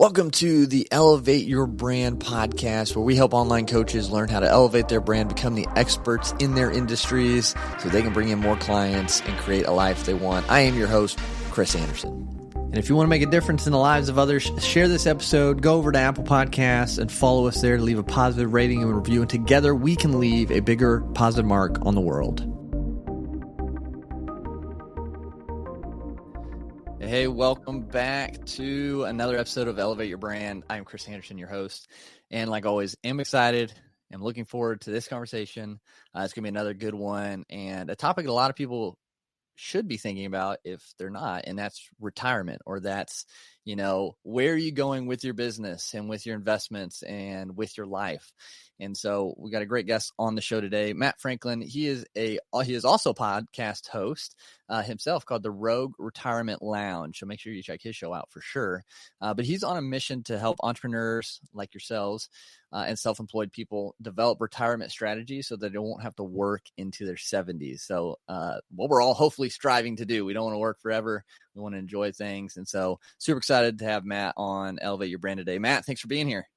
Welcome to the Elevate Your Brand podcast, where we help online coaches learn how to elevate their brand, become the experts in their industries so they can bring in more clients and create a life they want. I am your host, Chris Anderson. And if you want to make a difference in the lives of others, share this episode, go over to Apple Podcasts and follow us there to leave a positive rating and review. And together we can leave a bigger positive mark on the world. Hey, welcome back to another episode of Elevate Your Brand. I'm Chris Anderson, your host. And like always, I'm excited. I'm looking forward to this conversation. It's going to be another good one and a topic a lot of people should be thinking about if they're not, and that's retirement, or that's, where are you going with your business and with your investments and with your life? And so we got a great guest on the show today, Matt Franklin. He is also a podcast host himself called the Rogue Retirement Lounge. So make sure you check his show out for sure. But he's on a mission to help entrepreneurs like yourselves and self-employed people develop retirement strategies so that they won't have to work into their 70s. So what we're all hopefully striving to do. We don't want to work forever. We want to enjoy things. And so super excited to have Matt on Elevate Your Brand today. Matt, thanks for being here.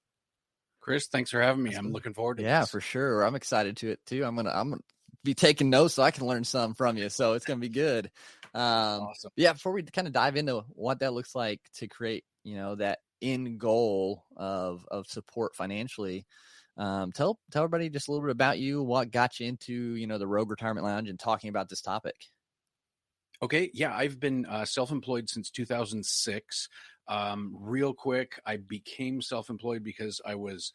Chris, thanks for having me. I'm looking forward to this. Yeah, for sure. I'm excited to it too. I'm gonna be taking notes so I can learn some from you. So it's gonna be good. Awesome. Yeah. Before we kind of dive into what that looks like to create, that end goal of support financially, tell everybody just a little bit about you. What got you into the Rogue Retirement Lounge and talking about this topic? Okay. Yeah, I've been self-employed since 2006. Real quick, I became self-employed because I was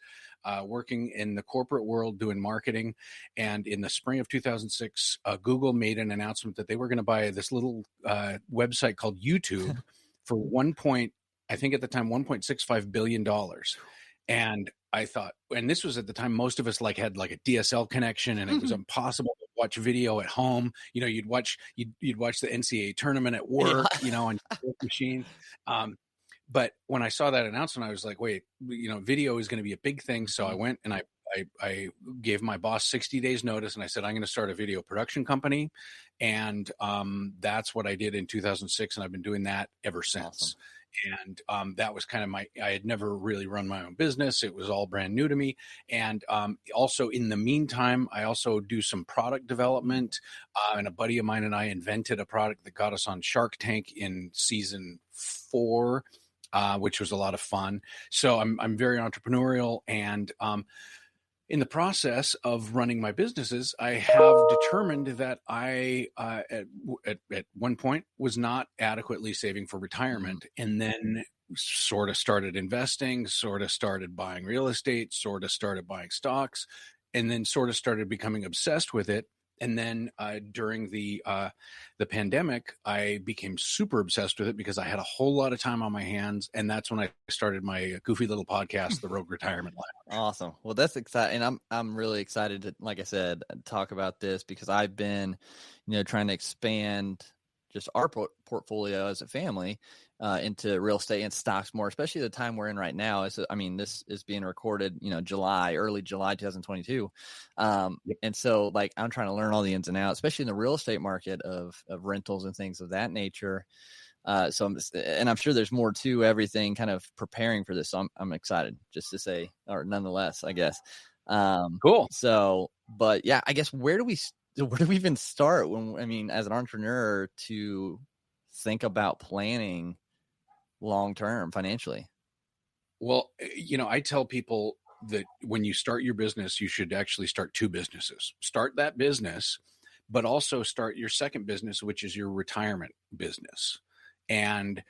working in the corporate world doing marketing. And in the spring of 2006, Google made an announcement that they were going to buy this little website called YouTube for I think at the time, $1.65 billion. And I thought, and this was at the time, most of us had a DSL connection, and it was impossible to watch video at home. You'd watch the NCAA tournament at work, on your machine. But when I saw that announcement, I was like, wait, video is going to be a big thing. So I went and I gave my boss 60 days notice, and I said, I'm going to start a video production company. And that's what I did in 2006. And I've been doing that ever since. Awesome. And that was kind of I had never really run my own business. It was all brand new to me. And also in the meantime, I also do some product development. And a buddy of mine and I invented a product that got us on Shark Tank in season 4, which was a lot of fun. So I'm very entrepreneurial, and in the process of running my businesses, I have determined that I, at one point, was not adequately saving for retirement, and then sort of started investing, sort of started buying real estate, sort of started buying stocks, and then sort of started becoming obsessed with it. And then during the pandemic, I became super obsessed with it because I had a whole lot of time on my hands. And that's when I started my goofy little podcast, The Rogue Retirement Lounge. Awesome. Well, that's exciting. And I'm really excited to, like I said, talk about this because I've been, trying to expand just our portfolio as a family into real estate and stocks more, especially the time we're in right now. This is being recorded, early July 2022. And so I'm trying to learn all the ins and outs, especially in the real estate market of rentals and things of that nature. I'm sure there's more to everything kind of preparing for this. So I'm excited just to say, or nonetheless, I guess. Cool. So, but yeah, I guess where do we even start as an entrepreneur to think about planning long-term financially? Well, I tell people that when you start your business, you should actually start 2 businesses. Start that business, but also start your second business, which is your retirement business. And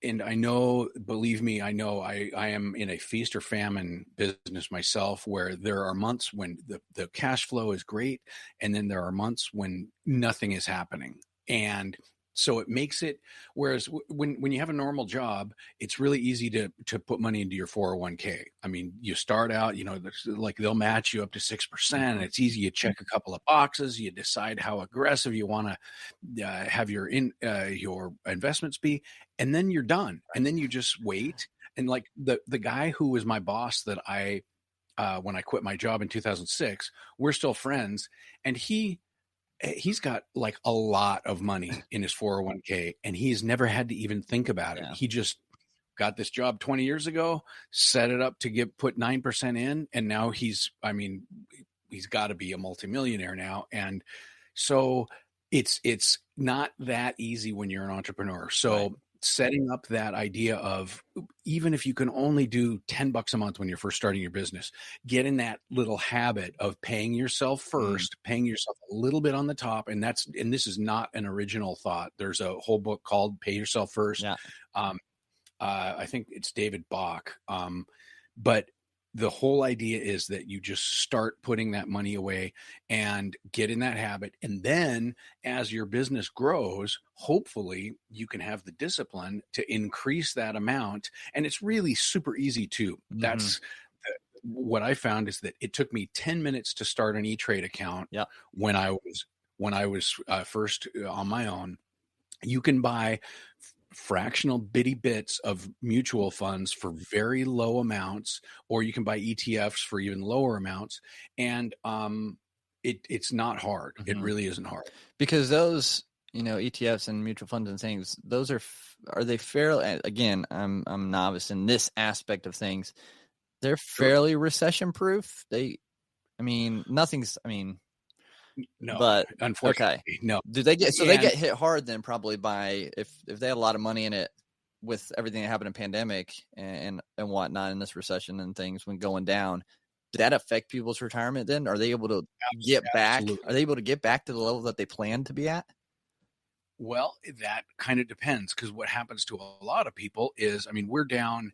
I know, believe me, I know I am in a feast or famine business myself, where there are months when the cash flow is great, and then there are months when nothing is happening. And so it makes it, whereas when you have a normal job, it's really easy to put money into your 401k. I mean, you start out, they'll match you up to 6%. And it's easy. You check a couple of boxes, you decide how aggressive you want to have your investments be, and then you're done. And then you just wait. And the guy who was my boss that when I quit my job in 2006, we're still friends, and he's got a lot of money in his 401k, and he's never had to even think about it. Yeah. He just got this job 20 years ago, set it up to put 9% in. And now he's got to be a multimillionaire now. And so it's not that easy when you're an entrepreneur. So Right. setting up that idea of, even if you can only do $10 a month when you're first starting your business, get in that little habit of paying yourself first, paying yourself a little bit on the top. And this is not an original thought. There's a whole book called Pay Yourself First. Yeah. I think it's David Bach. But the whole idea is that you just start putting that money away and get in that habit. And then as your business grows, hopefully you can have the discipline to increase that amount. And it's really super easy too. Mhm. That's what I found, is that it took me 10 minutes to start an E-Trade account. Yeah. When I was first on my own. You can buy fractional bitty bits of mutual funds for very low amounts, or you can buy ETFs for even lower amounts. And it's not hard. It really isn't hard. Because those, ETFs and mutual funds and things, those are they fairly, again, I'm novice in this aspect of things. They're fairly recession proof. No, but unfortunately, okay. no. Do they get they get hit hard then, probably, by if they had a lot of money in it with everything that happened in pandemic and whatnot in this recession and things when going down? Did that affect people's retirement then? Are they able to get back? Are they able to get back to the level that they planned to be at? Well, that kind of depends, because what happens to a lot of people is, we're down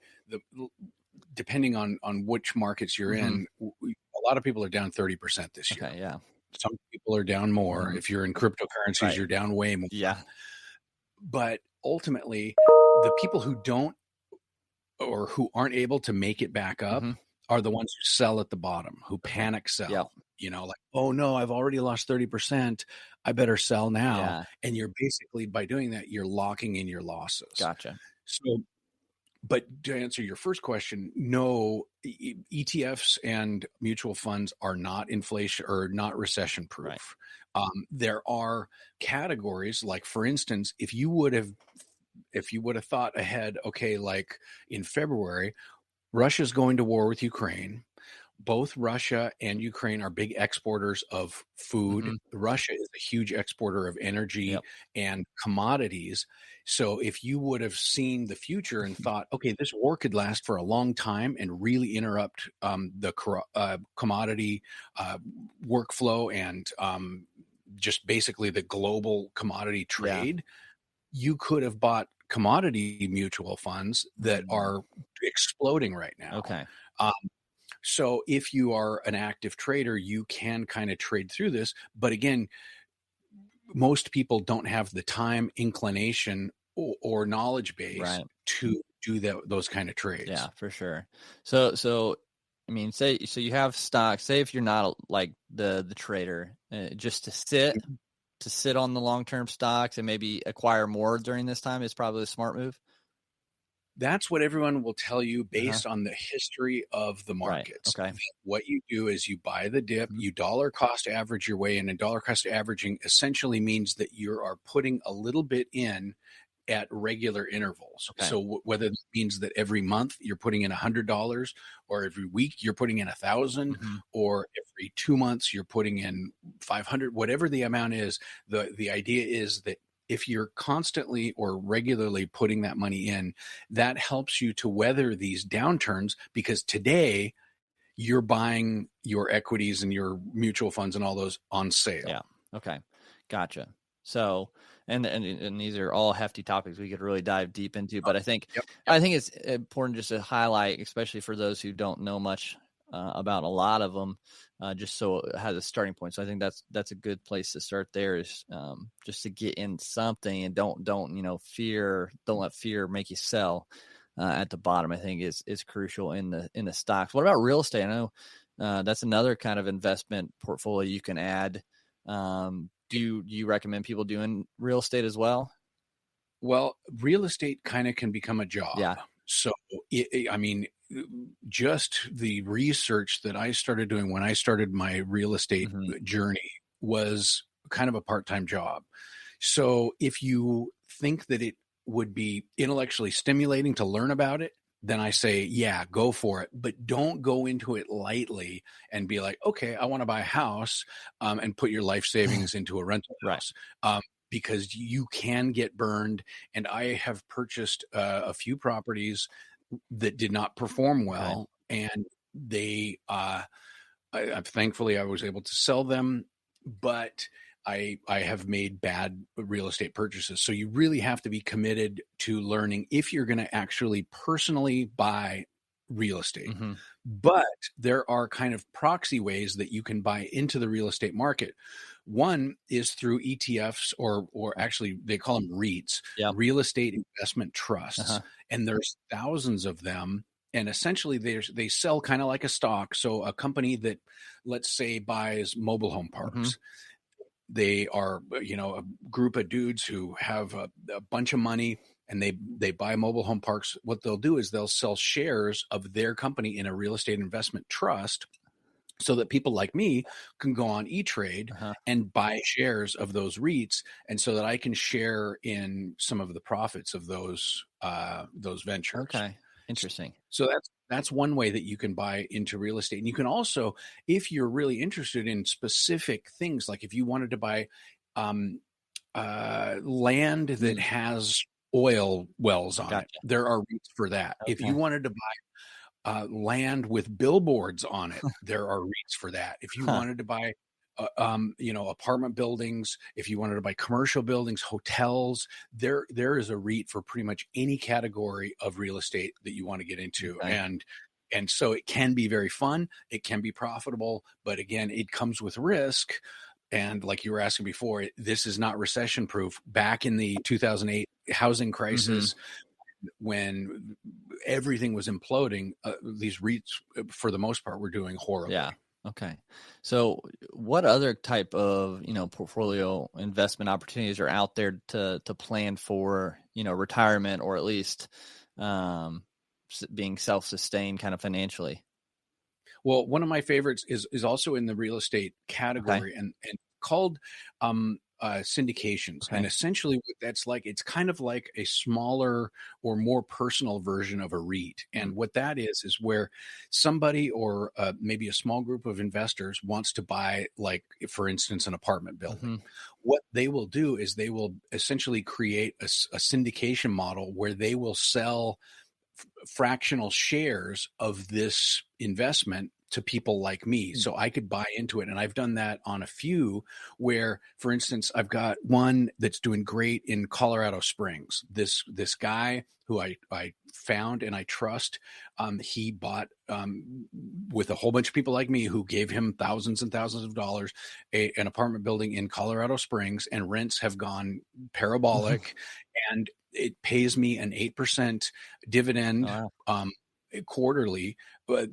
depending on which markets you're in. A lot of people are down 30% this year. Okay, yeah. Some people are down more. If you're in cryptocurrencies, Right. you're down way more. Yeah. But ultimately, the people who don't, or who aren't able to make it back up, are the ones who sell at the bottom, who panic sell. Yeah. Like, oh no, I've already lost 30%. I better sell now. Yeah. And you're basically, by doing that, you're locking in your losses. Gotcha. So, but to answer your first question, no, ETFs and mutual funds are not inflation or not recession proof. Right. There are categories, like, for instance, if you would have thought ahead, okay, like in February, Russia's going to war with Ukraine. Both Russia and Ukraine are big exporters of food. Russia is a huge exporter of energy and commodities. So if you would have seen the future and thought, okay, this war could last for a long time and really interrupt the commodity workflow and just basically the global commodity trade, you could have bought commodity mutual funds that are exploding right now. Okay. So if you are an active trader, you can kind of trade through this. But again, most people don't have the time, inclination, or knowledge base to do those kind of trades. Yeah, for sure. So say you have stocks. Say if you're not like the trader, just to sit on the long-term stocks and maybe acquire more during this time is probably a smart move. That's what everyone will tell you based on the history of the markets. Right. Okay. What you do is you buy the dip, you dollar cost average your way in, and dollar cost averaging essentially means that you are putting a little bit in at regular intervals. Okay. So whether it means that every month you're putting in $100, or every week you're putting in 1,000, or every 2 months you're putting in 500, whatever the amount is, the idea is that if you're constantly or regularly putting that money in, that helps you to weather these downturns, because today you're buying your equities and your mutual funds and all those on sale. Yeah. Okay. Gotcha. So, and these are all hefty topics we could really dive deep into, but I think it's important just to highlight, especially for those who don't know much about a lot of them, just so it has a starting point. So I think that's a good place to start there, is just to get in something, and don't let fear make you sell at the bottom. I think is crucial in the stocks. What about real estate? I know that's another kind of investment portfolio you can add. Do you recommend people doing real estate as well? Well, real estate kind of can become a job. Yeah. So, just the research that I started doing when I started my real estate journey was kind of a part-time job. So if you think that it would be intellectually stimulating to learn about it, then I say, yeah, go for it. But don't go into it lightly and be like, okay, I want to buy a house, and put your life savings into a rental Right. house. Because you can get burned. And I have purchased a few properties that did not perform well. And they, thankfully I was able to sell them, but I have made bad real estate purchases. So you really have to be committed to learning if you're going to actually personally buy real estate. Mm-hmm. But there are kind of proxy ways that you can buy into the real estate market. One is through ETFs, or actually they call them REITs, real estate investment trusts. And there's thousands of them. And essentially they sell kind of like a stock. So a company that, let's say, buys mobile home parks, they are, a group of dudes who have a bunch of money, and they buy mobile home parks. What they'll do is they'll sell shares of their company in a real estate investment trust, so that people like me can go on E-Trade and buy shares of those REITs, and so that I can share in some of the profits of those ventures. Okay, interesting. So that's one way that you can buy into real estate. And you can also, if you're really interested in specific things, like if you wanted to buy land that has oil wells on it, there are REITs for that. If you wanted to buy land with billboards on it, there are REITs for that. If you wanted to buy apartment buildings, if you wanted to buy commercial buildings, hotels, there is a REIT for pretty much any category of real estate that you want to get into. And so it can be very fun. It can be profitable, but again, it comes with risk. And like you were asking before, this is not recession proof. Back in the 2008 housing crisis, when everything was imploding, these REITs, for the most part, were doing horribly. Yeah. Okay. So what other type of, portfolio investment opportunities are out there to plan for, retirement, or at least being self-sustained kind of financially? Well, one of my favorites is also in the real estate category, and called syndications. And essentially what that's like, it's kind of like a smaller or more personal version of a REIT. And what that is where somebody, or maybe a small group of investors, wants to buy, like, for instance, an apartment building. What they will do is they will essentially create a syndication model where they will sell fractional shares of this investment to people like me, so I could buy into it. And I've done that on a few where, for instance, I've got one that's doing great in Colorado Springs. This guy who I found and I trust, he bought, with a whole bunch of people like me who gave him thousands and thousands of dollars, an apartment building in Colorado Springs, and rents have gone parabolic. And it pays me an 8% dividend quarterly, but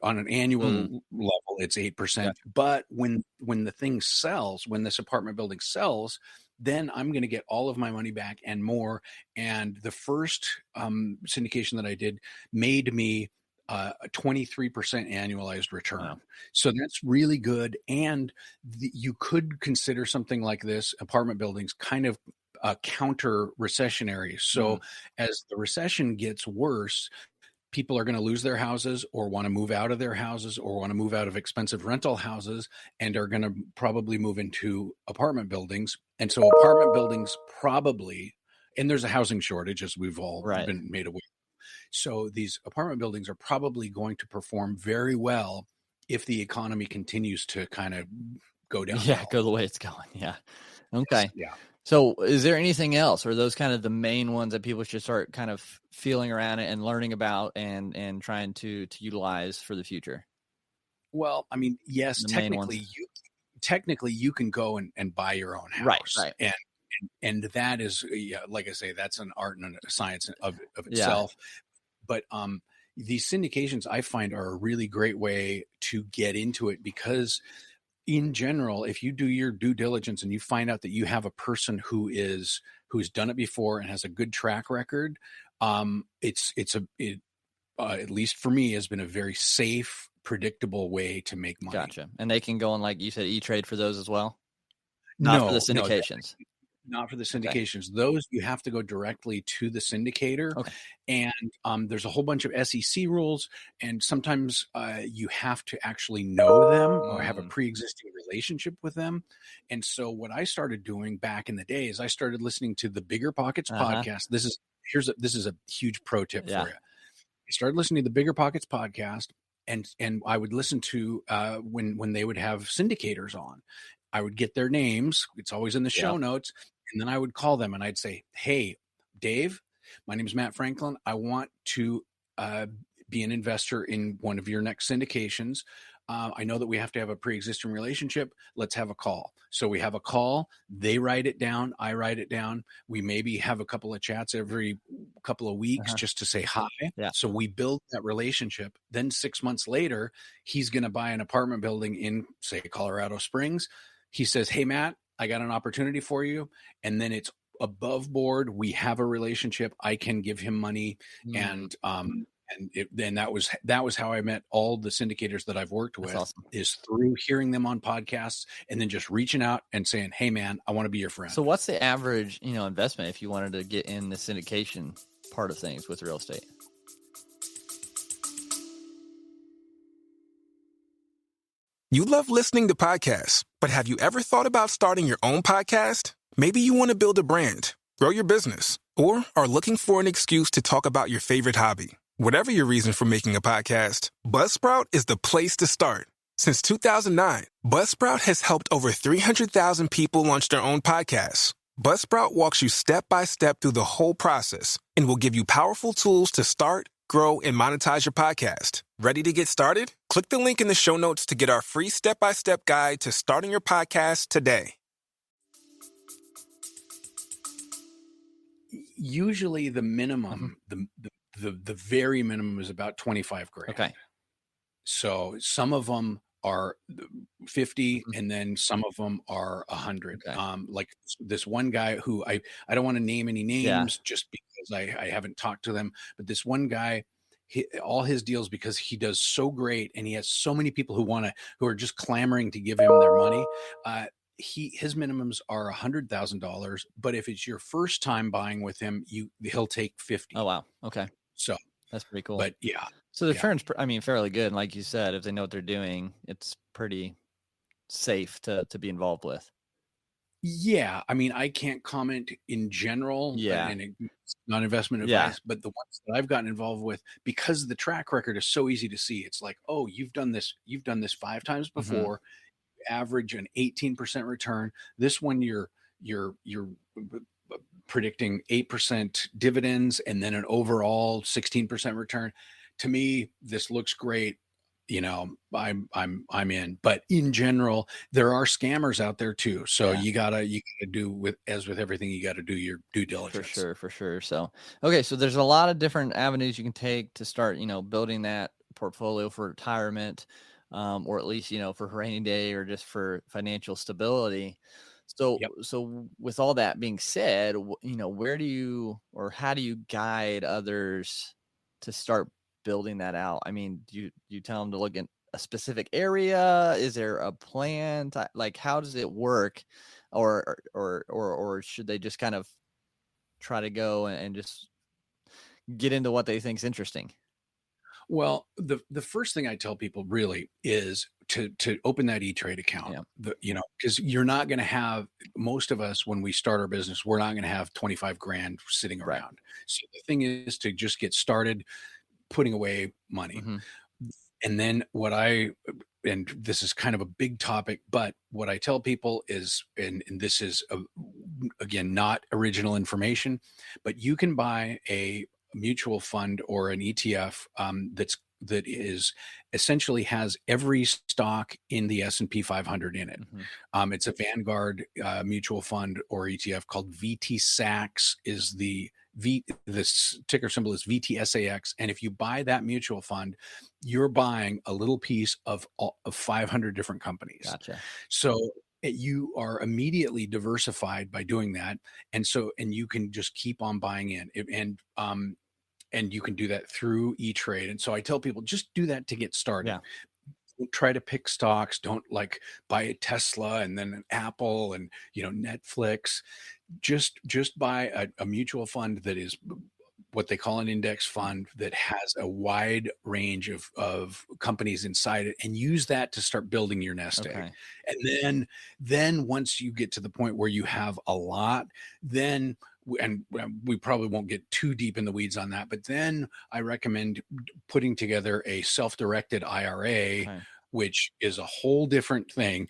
on an annual level, it's 8%. But when the thing sells, when this apartment building sells, then I'm going to get all of my money back and more. And the first syndication that I did made me a 23% annualized return. Wow. So that's really good. And you could consider something like this, apartment buildings, kind of counter recessionary. So as the recession gets worse, people are going to lose their houses, or want to move out of their houses, or want to move out of expensive rental houses, and are going to probably move into apartment buildings. And so apartment buildings probably, and there's a housing shortage, as we've all been made aware. So these apartment buildings are probably going to perform very well if the economy continues to kind of go down. Yeah, go the way it's going. Yeah. Okay. Yeah. So is there anything else, or are those kind of the main ones that people should start kind of feeling around it and learning about and trying to utilize for the future? Well, I mean, yes, technically you can go and buy your own house. Right. And that is, like I say, that's an art and a science of itself. But these syndications, I find, are a really great way to get into it, because in general, if you do your due diligence and you find out that you have a person who's done it before and has a good track record, it at least for me, has been a very safe, predictable way to make money. Gotcha. And they can go on, like you said, E-Trade for those as well? Not for the syndications. Not for the syndications. Those you have to go directly to the syndicator. Okay. And there's a whole bunch of SEC rules, and sometimes you have to actually know them or have a pre-existing relationship with them. And so what I started doing back in the day is I started listening to the Bigger Pockets podcast. This is a huge pro tip for you. I started listening to the Bigger Pockets podcast, and I would listen to when they would have syndicators on. I would get their names. It's always in the show notes. And then I would call them and I'd say, "Hey, Dave, my name is Matt Franklin. I want to be an investor in one of your next syndications. I know that we have to have a pre-existing relationship. Let's have a call." So we have a call. They write it down. I write it down. We maybe have a couple of chats every couple of weeks just to say hi. So we build that relationship. Then 6 months later, he's going to buy an apartment building in, say, Colorado Springs. He says, "Hey, Matt, I got an opportunity for you." And then it's above board. We have a relationship. I can give him money. And then that was how I met all the syndicators that I've worked with. Awesome. Is through hearing them on podcasts and then just reaching out and saying, "Hey man, I want to be your friend." So what's the average, investment if you wanted to get in the syndication part of things with real estate? You love listening to podcasts, but have you ever thought about starting your own podcast? Maybe you want to build a brand, grow your business, or are looking for an excuse to talk about your favorite hobby. Whatever your reason for making a podcast, Buzzsprout is the place to start. Since 2009, Buzzsprout has helped over 300,000 people launch their own podcasts. Buzzsprout walks you step by step through the whole process and will give you powerful tools to start, grow, and monetize your podcast. Ready to get started? Click the link in the show notes to get our free step-by-step guide to starting your podcast today. Usually the minimum, the very minimum is about 25 grand. Okay. So some of them are 50 and then some of them are 100. Okay. Like this one guy who I don't want to name any names just because I haven't talked to them, but this one guy, all his deals, because he does so great and he has so many people who are just clamoring to give him their money. His minimums are $100,000, but if it's your first time buying with him, he'll take 50. Oh, wow. Okay. So that's pretty cool. But yeah. So the return's, fairly good. And like you said, if they know what they're doing, it's pretty safe to be involved with. Yeah. I can't comment in general. And it's not investment advice, but the ones that I've gotten involved with, because the track record is so easy to see, it's like, oh, you've done this 5 times before. Average an 18% return. This one you're predicting 8% dividends and then an overall 16% return. To me, this looks great. I'm in. But in general, there are scammers out there too. So you gotta do with everything, you gotta do your due diligence. For sure. So okay, so there's a lot of different avenues you can take to start, building that portfolio for retirement. Or at least, for rainy day or just for financial stability. So, so with all that being said, where do you, or how do you guide others to start building that out? Do you tell them to look in a specific area? Is there a plan? Like, how does it work? Or should they just kind of try to go and just get into what they think is interesting? Well, the first thing I tell people really is to open that E-Trade account. Because you're not going to have, most of us when we start our business, we're not going to have 25 grand sitting around. So the thing is to just get started putting away money. And then and this is kind of a big topic, but what I tell people is, and this is again, not original information, but you can buy a mutual fund or an ETF that is essentially has every stock in the S&P 500 in it. It's a Vanguard mutual fund or ETF called VTSAX. Is the ticker symbol is VTSAX, and if you buy that mutual fund, you're buying a little piece of 500 different companies. Gotcha. So you are immediately diversified by doing that. And you can just keep on buying in, and you can do that through E-Trade. And so I tell people, just do that to get started. Don't try to pick stocks. Don't like buy a Tesla and then an Apple and, Netflix. just buy a mutual fund that is what they call an index fund that has a wide range of companies inside it, and use that to start building your nest egg. Okay. And then once you get to the point where you have a lot, then and we probably won't get too deep in the weeds on that, but then I recommend putting together a self-directed IRA, Okay. which is a whole different thing.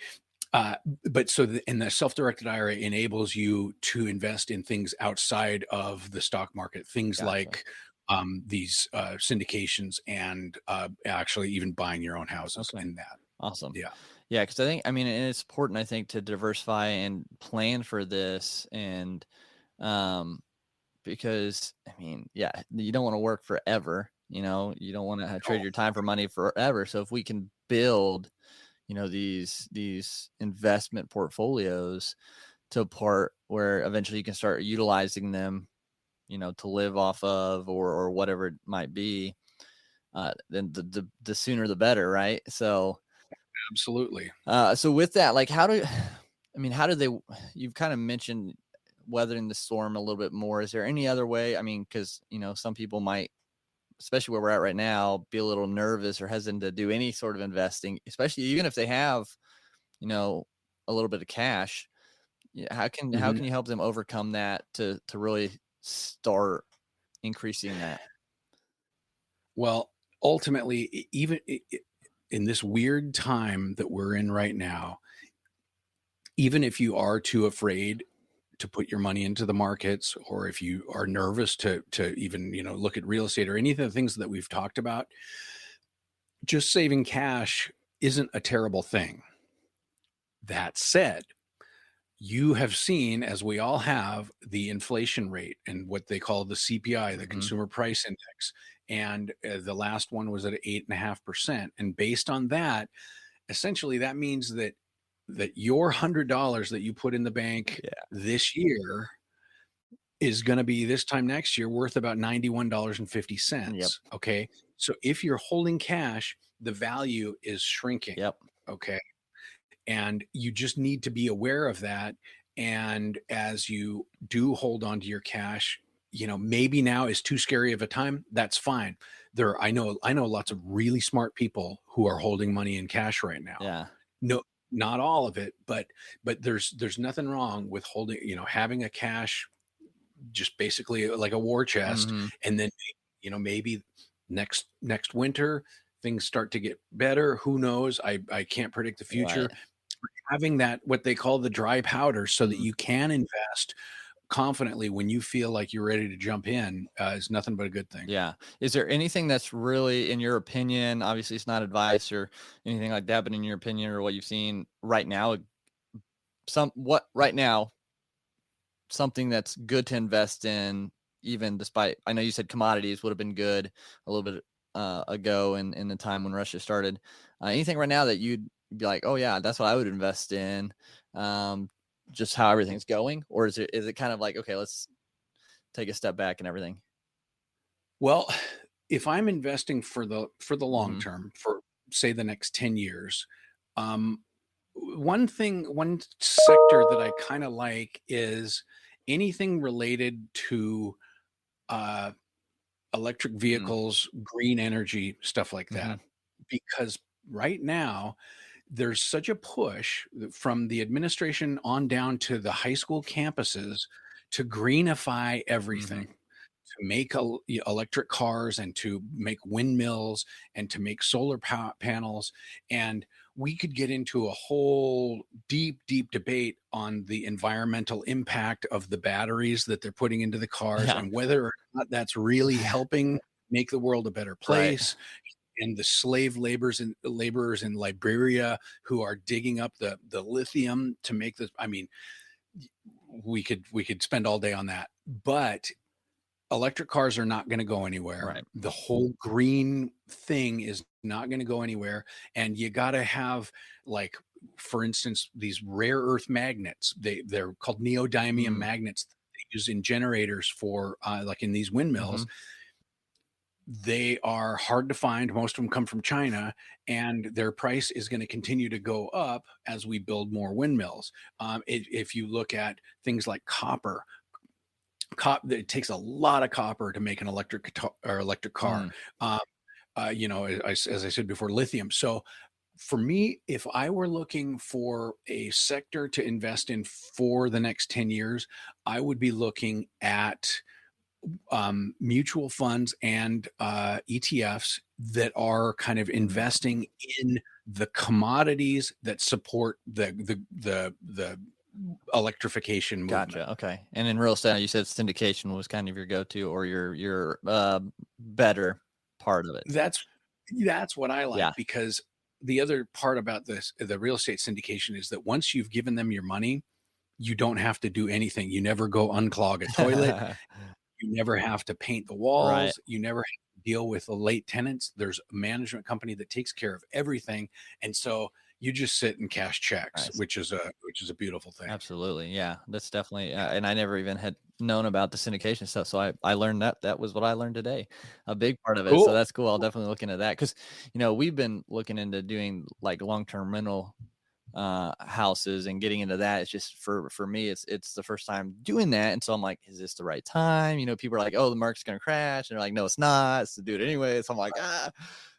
Uh, but and the self-directed IRA enables you to invest in things outside of the stock market, things Gotcha. like these syndications and actually even buying your own houses Okay. in that. Awesome. Yeah. Yeah, because I think, I mean, and it's important, I think, to diversify and plan for this. And because, I mean, yeah, you don't want to work forever. You know, you don't want to trade Oh, your time for money forever. So if we can build, you know, these investment portfolios to a part where eventually you can start utilizing them, you know, to live off of, or whatever it might be, then the sooner the better, right? So absolutely. so with that, like, how do I mean, how do they? You've kind of mentioned weathering the storm a little bit more. Is there any other way? I mean, because, you know, some people might, especially where we're at right now, be a little nervous or hesitant to do any sort of investing, especially even if they have, you know, a little bit of cash. Yeah, how Mhm. can you help them overcome that to really start increasing that? Well, ultimately, even in this weird time that we're in right now, even if you are too afraid to put your money into the markets, or if you are nervous to even look at real estate or any of the things that we've talked about, just saving cash isn't a terrible thing. That said, you have seen, as we all have, the inflation rate and what they call the CPI, the Hmm. Consumer Price Index, and the last one was at 8.5%. And based on that, essentially, that means that your $100 that you put in the bank Yeah. this year is going to be this time next year worth about Yep. $91.50. Okay. So if you're holding cash, the value is shrinking. Yep. Okay. And you just need to be aware of that. And as you do hold on to your cash, maybe now is too scary of a time. That's fine. I know lots of really smart people who are holding money in cash right now. Yeah. No, not all of it, but there's nothing wrong with holding, having a cash, just basically like a war chest. Hmm. And then maybe next winter things start to get better. Who knows? I can't predict the Right. future. Having that, what they call the dry powder, so that Mhm. you can invest confidently when you feel like you're ready to jump in, is nothing but a good thing. Yeah. Is there anything that's really, in your opinion, obviously it's not advice or anything like that, but in your opinion or what you've seen right now, right now, something that's good to invest in, even despite, I know you said commodities would have been good a little bit ago in the time when Russia started. Anything right now that you'd be like, oh yeah, that's what I would invest in, just how everything's going? Or is it kind of like, okay, let's take a step back and everything? Well, if I'm investing for the long Hmm. term, for say the next 10 years, um, one sector that I kind of like is anything related to uh, electric vehicles, green energy, stuff like Mm-hmm. that. Because right now, there's such a push from the administration on down to the high school campuses to greenify Mm-hmm. everything, to make electric cars and to make windmills and to make solar panels. And we could get into a whole deep debate on the environmental impact of the batteries that they're putting into the cars, Yeah. and whether or not that's really helping make the world a better Right. place. And the slave laborers in Liberia who are digging up the lithium to make this. I mean, we could spend all day on that, but electric cars are not going to go anywhere. Right. The whole green thing is not going to go anywhere. And you got to have, like, for instance, these rare earth magnets. They're called neodymium Mm. magnets that they use in generators for like in these Mm-hmm. windmills. they are hard to find. Most of them come from China, and their price is going to continue to go up as we build more windmills. If you look at things like copper, it takes a lot of copper to make an electric car. Mm. As I said before, lithium. So for me, if I were looking for a sector to invest in for the next 10 years, I would be looking at mutual funds and ETFs that are kind of investing in the commodities that support the electrification movement. Gotcha. Okay. And in real estate, you said syndication was kind of your go-to or your better part of it. That's what I like, Yeah. because the other part about the real estate syndication is that once you've given them your money, you don't have to do anything. You never go unclog a toilet. You never have to paint the walls. Right. You never have to deal with the late tenants. There's a management company that takes care of everything. And so you just sit and cash checks, Nice. which is a beautiful thing. Absolutely. Yeah, that's definitely, and I never even had known about the syndication stuff. So I learned that was what I learned today, a big part of it. Cool. So that's cool. I'll definitely look into that. Cause we've been looking into doing like long-term rental houses and getting into that. It's just for me, it's the first time doing that. And so I'm like, is this the right time? People are like, oh, the market's going to crash. And they're like, no, it's not. It's to do it anyway. So I'm like,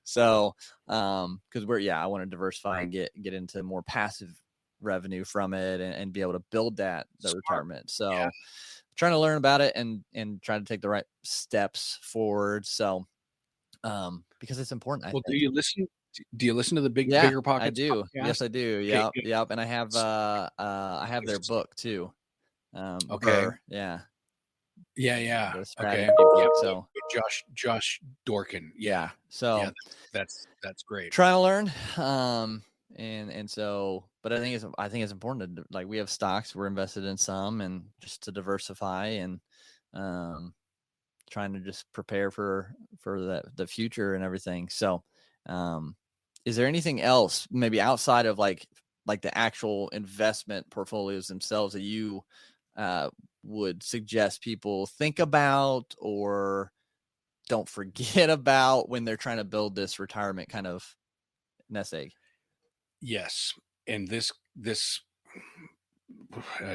So, cause I want to diversify and get into more passive revenue from it and be able to build the retirement. So trying to learn about it and trying to take the right steps forward. So, because it's important. Do you listen to the Bigger Pockets? I do. Podcast? Yes, I do. Yep. Yep. And I have their book too. Okay. Burr, yeah. Yeah. Okay. Book, so Josh Dorkin. Yeah. So that's great. Trying to learn. And so, but I think it's important to, like, we have stocks, we're invested in some, and just to diversify and trying to just prepare for the future and everything. So, is there anything else maybe outside of like the actual investment portfolios themselves that you would suggest people think about or don't forget about when they're trying to build this retirement kind of nest egg? Yes. And this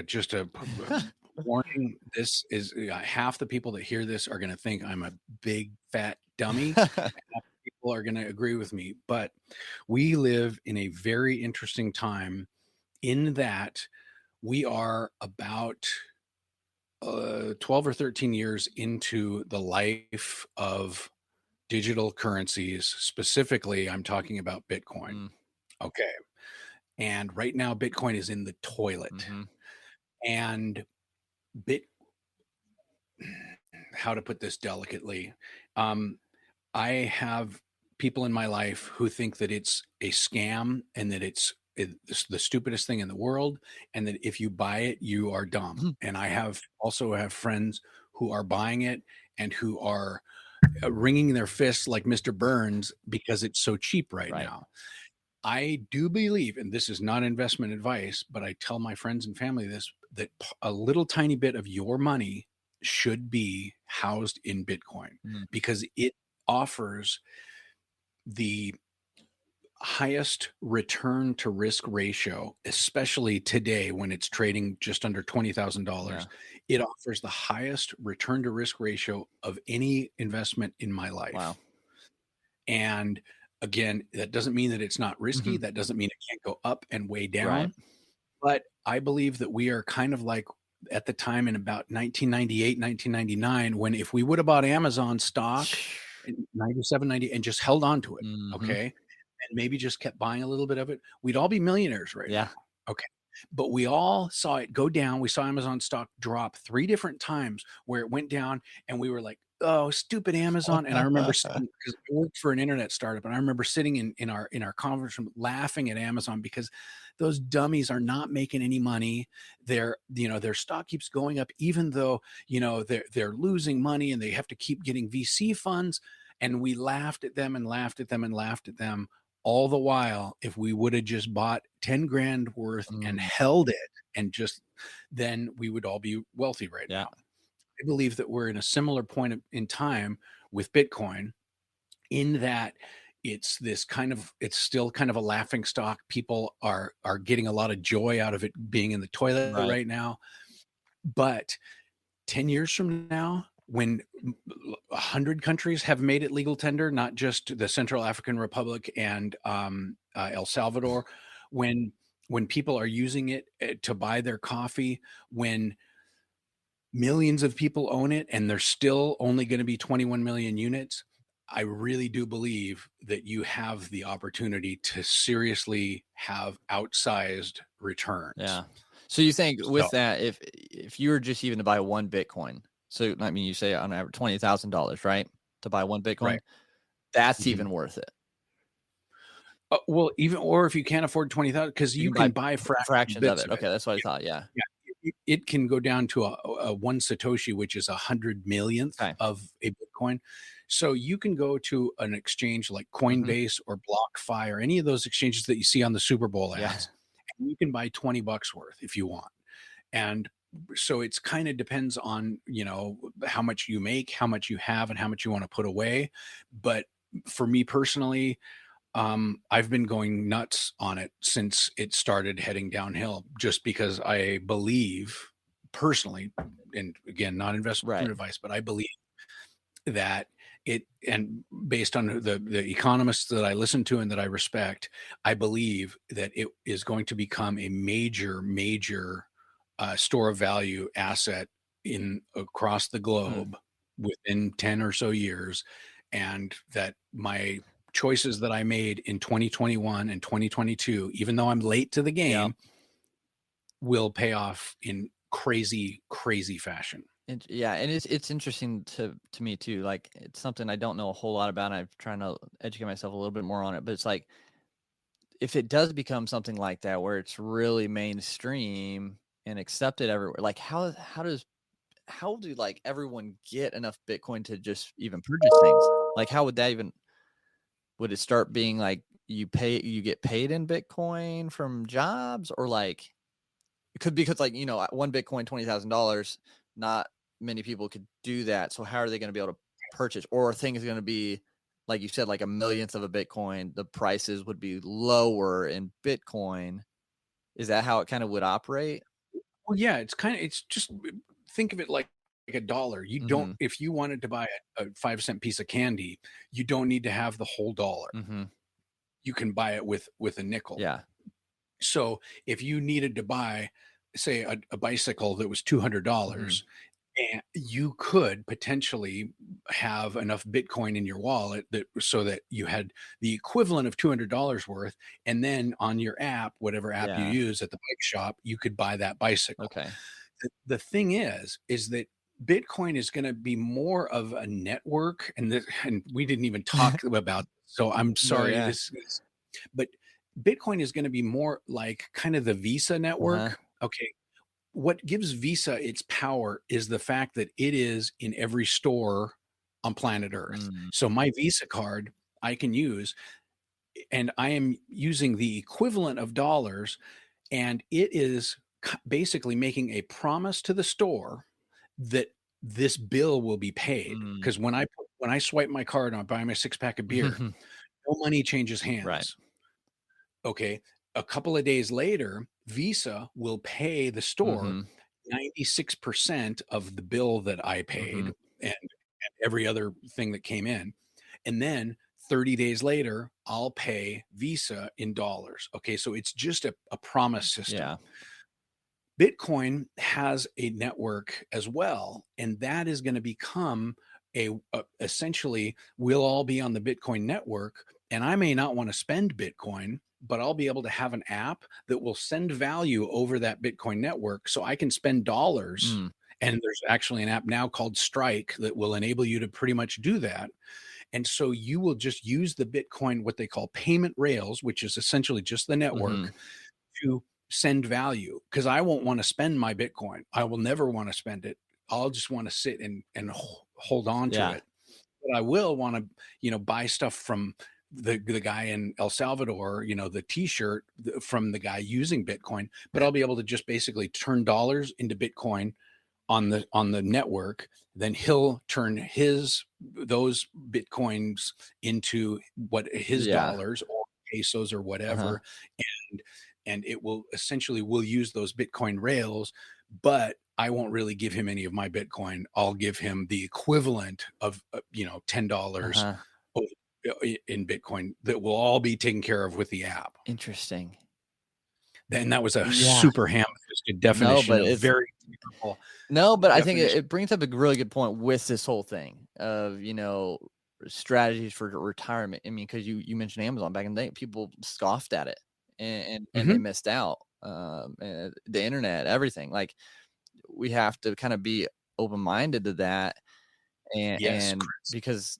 just a warning, this is half the people that hear this are going to think I'm a big fat dummy. People are going to agree with me, but we live in a very interesting time in that we are about 12 or 13 years into the life of digital currencies. Specifically, I'm talking about Bitcoin. Okay. And right now, Bitcoin is in the toilet. And how to put this delicately? I have people in my life who think that it's a scam and that it's the stupidest thing in the world, and that if you buy it, you are dumb. And I also have friends who are buying it and who are wringing their fists like Mr. Burns because it's so cheap right now. I do believe, and this is not investment advice, but I tell my friends and family this, that a little tiny bit of your money should be housed in Bitcoin because it offers the highest return to risk ratio, especially today when it's trading just under $20,000. It offers the highest return to risk ratio of any investment in my life. Wow. And again, that doesn't mean that it's not risky. That doesn't mean it can't go up and way down. But I believe that we are kind of like at the time in about 1998, 1999, when if we would have bought Amazon stock in 97, 90 and just held on to it, okay, and maybe just kept buying a little bit of it, we'd all be millionaires right now. Okay. But we all saw it go down. We saw Amazon stock drop 3 different times where it went down and we were like, oh, stupid Amazon. And I remember sitting, because I worked for an internet startup, and I remember sitting in our conference room laughing at Amazon because those dummies are not making any money. Their stock keeps going up, even though, they're losing money and they have to keep getting VC funds. And we laughed at them and laughed at them and laughed at them. All the while, if we would have just bought 10 grand worth and held it, and then we would all be wealthy right now. I believe that we're in a similar point in time with Bitcoin. in that it's still kind of a laughing stock. People are getting a lot of joy out of it being in the toilet Right. right now. But 10 years from now, when 100 countries have made it legal tender, not just the Central African Republic and El Salvador, when people are using it to buy their coffee, when millions of people own it and there's still only going to be 21 million units, I really do believe that you have the opportunity to seriously have outsized returns. Yeah. So you think with So, that, if you were just even to buy one Bitcoin, so I mean, you say on average $20,000, right, to buy one Bitcoin, right. that's Mhm. even worth it. Well, even or if you can't afford 20,000, because you can buy fractions of bits it. of it. Okay, that's what I thought. Yeah. Yeah, it can go down to a one Satoshi, which is 100 millionth Okay. of a Bitcoin. So you can go to an exchange like Mhm. Coinbase or BlockFi or any of those exchanges that you see on the Super Bowl Yeah. ads, and you can buy $20 worth if you want. And so it's kind of depends on, how much you make, how much you have, and how much you want to put away. But for me personally, I've been going nuts on it since it started heading downhill, just because I believe personally, and again, not investment Right. advice, but I believe that and based on the economists that I listen to and that I respect, I believe that it is going to become a major store of value asset in across the globe within 10 or so years, and that my choices that I made in 2021 and 2022, even though I'm late to the Yeah. game, will pay off in crazy fashion. And yeah, and it's interesting to me too. Like, it's something I don't know a whole lot about. I'm trying to educate myself a little bit more on it. But it's like, if it does become something like that where it's really mainstream and accepted everywhere, like how do like everyone get enough Bitcoin to just even purchase things? Like, how would that even, would it start being like you get paid in Bitcoin from jobs, or like it could, because like, one Bitcoin, $20,000, not many people could do that. So how are they going to be able to purchase? Or are things going to be, like you said, like a millionth of a Bitcoin, the prices would be lower in Bitcoin? Is that how it kind of would operate? Well, yeah, it's just think of it like a dollar. You don't, Mm-hmm. if you wanted to buy a 5-cent piece of candy, you don't need to have the whole dollar. Mm-hmm. You can buy it with a nickel. Yeah. So if you needed to buy, say, a bicycle that was $200, and you could potentially have enough Bitcoin in your wallet so that you had the equivalent of $200 worth, and then on your app, whatever app you Yeah. use at the bike shop, you could buy that bicycle. Okay. The thing is that Bitcoin is going to be more of a network, and we didn't even talk about. So I'm No, sorry, yeah. but Bitcoin is going to be more like kind of the Visa Uh-huh. network. Okay, what gives Visa its power is the fact that it is in every store on planet Earth. Mm. So my Visa card I can use, and I am using the equivalent of dollars, and it is basically making a promise to the store that this bill will be paid. Mm. Because when I swipe my card and I buy my 6-pack of beer, no money changes Right. hands. Okay. A couple of days later, Visa will pay the store 96% of the bill that I paid, and every other thing that came in. And then 30 days later, I'll pay Visa in dollars. Okay. So it's just a promise system. Yeah. Bitcoin has a network as well, and that is going to become essentially, we'll all be on the Bitcoin network, and I may not want to spend Bitcoin, but I'll be able to have an app that will send value over that Bitcoin network, so I can spend dollars. Mm. And there's actually an app now called Strike that will enable you to pretty much do that. And so you will just use the Bitcoin, what they call payment rails, which is essentially just the network, to send value, because I won't want to spend my Bitcoin. I will never want to spend it. I'll just want to sit and hold on to Yeah. it. But I will want to, buy stuff from the guy in El Salvador, the t-shirt from the guy using Bitcoin, but I'll be able to just basically turn dollars into Bitcoin on the network, then he'll turn those Bitcoins into what his Yeah. dollars or pesos or Uh-huh. whatever, and it will essentially will use those Bitcoin rails, but I won't really give him any of my Bitcoin. I'll give him the equivalent of $10 Uh-huh. in Bitcoin that will all be taken care of with the app. Interesting. And that was a Yeah. super ham-fisted No, definition but of it's very technical no, but I think definition. it brings up a really good point with this whole thing of, strategies for retirement. I mean, because you mentioned Amazon back in the day, people scoffed at it and they Mhm. missed out. The internet, everything. Like, we have to kind of be open-minded to that, Yes, and Chris. because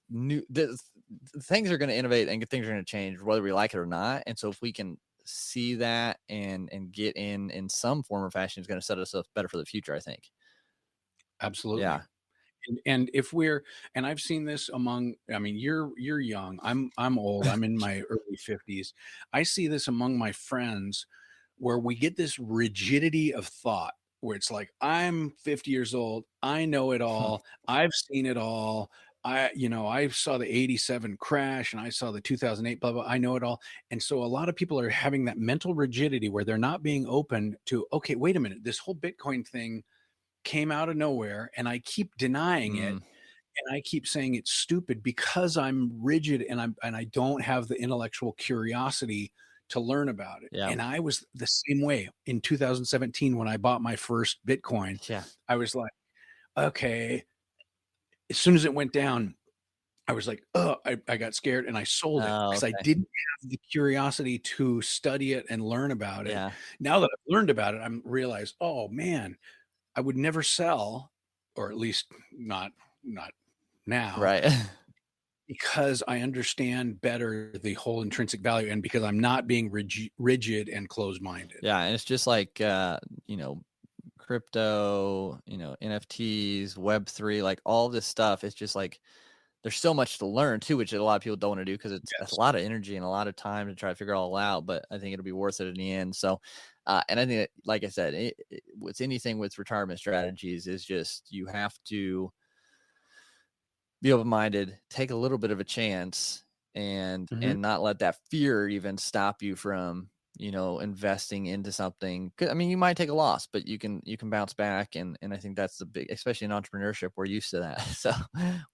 things are going to innovate and things are going to change whether we like it or not. And so if we can see that and get in some form or fashion, it's going to set us up better for the future, I think. Absolutely. Yeah. And and I've seen this among, I mean, you're young. I'm old. I'm in my early 50s. I see this among my friends where we get this rigidity of thought where it's like, I'm 50 years old. I know it all. I've seen it all. I saw the 87 crash and I saw the 2008 blah, blah. I know it all. And so a lot of people are having that mental rigidity where they're not being open to, okay, wait a minute, this whole Bitcoin thing came out of nowhere and I keep denying it, and I keep saying it's stupid because I'm rigid and I don't have the intellectual curiosity to learn about it. Yeah. And I was the same way in 2017 when I bought my first Bitcoin. Yeah. I was like, okay, as soon as it went down, I was like, oh, I got scared and I sold it Oh, because I okay. didn't have the curiosity to study it and learn about it. Yeah. Now that I've learned about it, I'm realized, oh man, I would never sell, or at least not now, Right. because I understand better the whole intrinsic value and because I'm not being rigid and closed-minded. Yeah. And it's just like, crypto, NFTs, Web3, like all this stuff. It's just like, there's so much to learn too, which a lot of people don't want to do because that's Yes. a lot of energy and a lot of time to try to figure it all out. But I think it'll be worth it in the end. So, and I think that, like I said, with anything with retirement strategies is just, you have to be open-minded, take a little bit of a chance, and not let that fear even stop you from, investing into something. I mean, you might take a loss, but you can bounce back. And I think that's the big, especially in entrepreneurship, we're used to that. So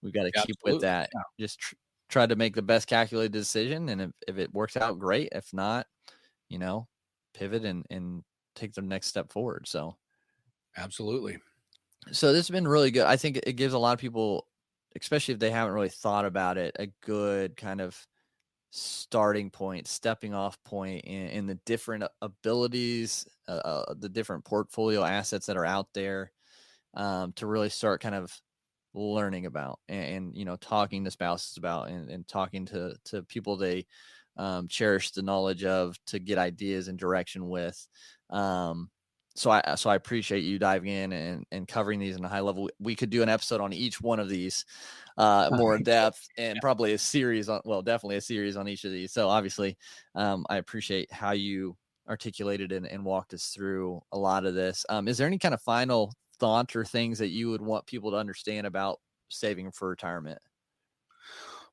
we've got to keep with Absolutely. that. Yeah. Just try to make the best calculated decision. And if it works out, great. If not, pivot and take the next step forward. So Absolutely. this has been really good. I think it gives a lot of people, especially if they haven't really thought about it, a good kind of starting point, stepping off point in the different abilities, the different portfolio assets that are out there, to really start kind of learning about and talking to spouses about and talking to people they cherish the knowledge of, to get ideas and direction with. So I appreciate you diving in and covering these in a high level. We could do an episode on each one of these more in depth, and probably a series on, well, definitely a series on each of these. So obviously, I appreciate how you articulated and walked us through a lot of this. Is there any kind of final thought or things that you would want people to understand about saving for retirement?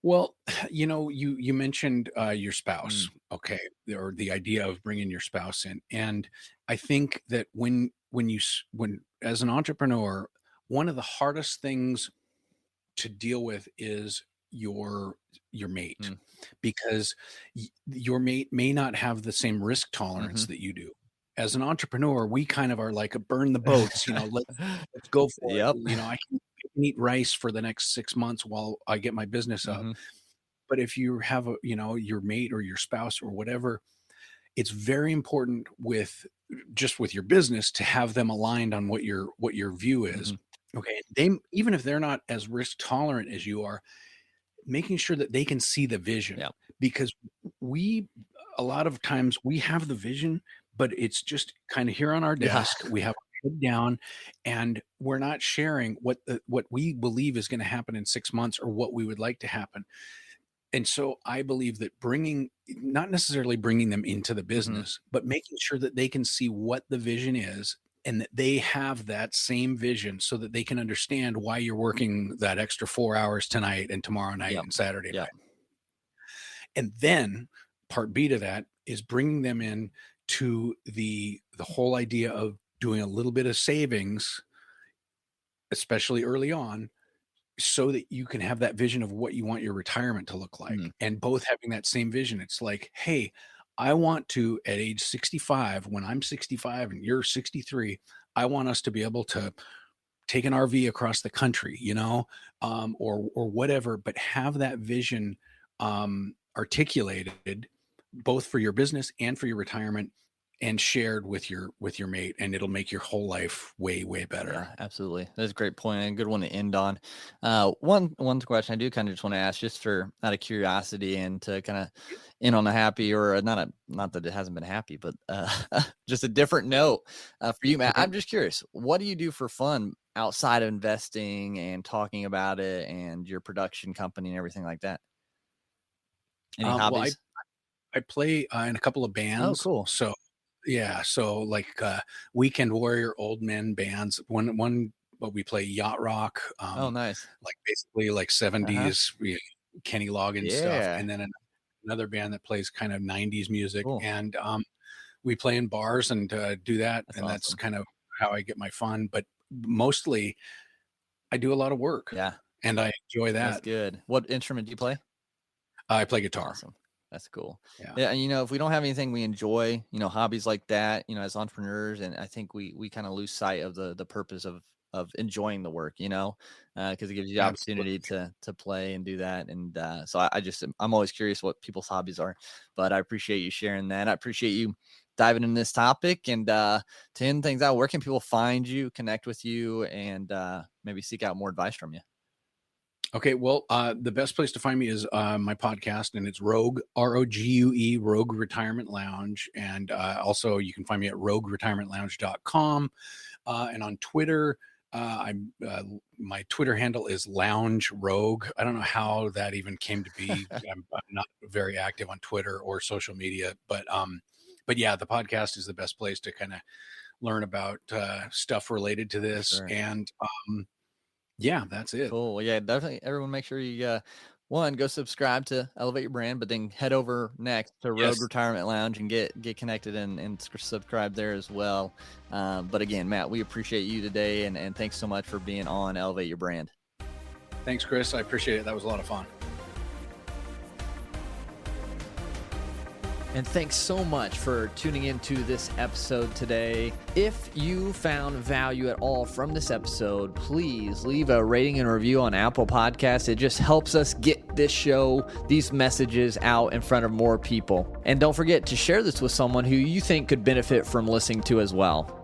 Well, you mentioned your spouse, okay, or the idea of bringing your spouse in, and I think that when as an entrepreneur, one of the hardest things to deal with is your mate, because your mate may not have the same risk tolerance that you do. As an entrepreneur, we kind of are like a burn the boats, let's go for Yep. it. I can eat rice for the next 6 months while I get my business up. But if you have your mate or your spouse or whatever, it's very important with your business to have them aligned on what your view is. Okay. Even if they're not as risk tolerant as you are, making sure that they can see the vision. Yeah. Because a lot of times we have the vision, but it's just kind of here on our desk. We have our head down and we're not sharing what we believe is going to happen in 6 months or what we would like to happen. And so I believe that not necessarily bringing them into the business, but making sure that they can see what the vision is and that they have that same vision so that they can understand why you're working that extra 4 hours tonight and tomorrow night Yep. and Saturday Yep. night. And then part B to that is bringing them in to the whole idea of doing a little bit of savings, especially early on, so that you can have that vision of what you want your retirement to look like. Mhm. And both having that same vision. It's like, hey, I want to, at age 65, when I'm 65 and you're 63, I want us to be able to take an RV across the country, or whatever, but have that vision articulated both for your business and for your retirement, and shared with your mate, and it'll make your whole life way, way better. Yeah, absolutely. That's a great point and a good one to end on. One question I do kind of just want to ask, just for out of curiosity and to kind of end on a happy, or not that it hasn't been happy, but just a different note for you, Matt. Okay. I'm just curious, what do you do for fun outside of investing and talking about it and your production company and everything like that? Any Well, hobbies? I play in a couple of Oh, bands. cool. So yeah, so like Weekend Warrior, old men bands. One, but we play yacht rock. Oh, nice. Like basically like 70s Kenny Loggins stuff, Yeah. and then another band that plays kind of 90s music. Cool. And we play in bars and do that, That's and that's awesome. kind of how I get my fun. But mostly, I do a lot of work, Yeah, and I enjoy that's that. good. What instrument do you play? I play guitar. Awesome. That's cool. Yeah. Yeah. And, if we don't have anything we enjoy, hobbies like that, as entrepreneurs, and I think we kind of lose sight of the purpose of enjoying the work, because it gives you the opportunity to play and do that. And so I'm always curious what people's hobbies are, but I appreciate you sharing that. I appreciate you diving in this topic. And to end things out, where can people find you, connect with you, and maybe seek out more advice from you? Okay, well, the best place to find me is my podcast, and it's Rogue, ROGUE, Rogue Retirement Lounge. And also you can find me at rogueretirementlounge.com. And on Twitter, my Twitter handle is Lounge Rogue. I don't know how that even came to be. I'm not very active on Twitter or social media, but yeah, the podcast is the best place to kind of learn about stuff related to this. Sure. And yeah, that's it. Cool. Well, yeah, definitely. Everyone, make sure you go subscribe to Elevate Your Brand, but then head over next to Rogue Yes. Retirement Lounge and get connected and subscribe there as well. But again, Matt, we appreciate you today, and thanks so much for being on Elevate Your Brand. Thanks, Chris. I appreciate it. That was a lot of fun. And thanks so much for tuning into this episode today. If you found value at all from this episode, please leave a rating and review on Apple Podcasts. It just helps us get this show, these messages out in front of more people. And don't forget to share this with someone who you think could benefit from listening to as well.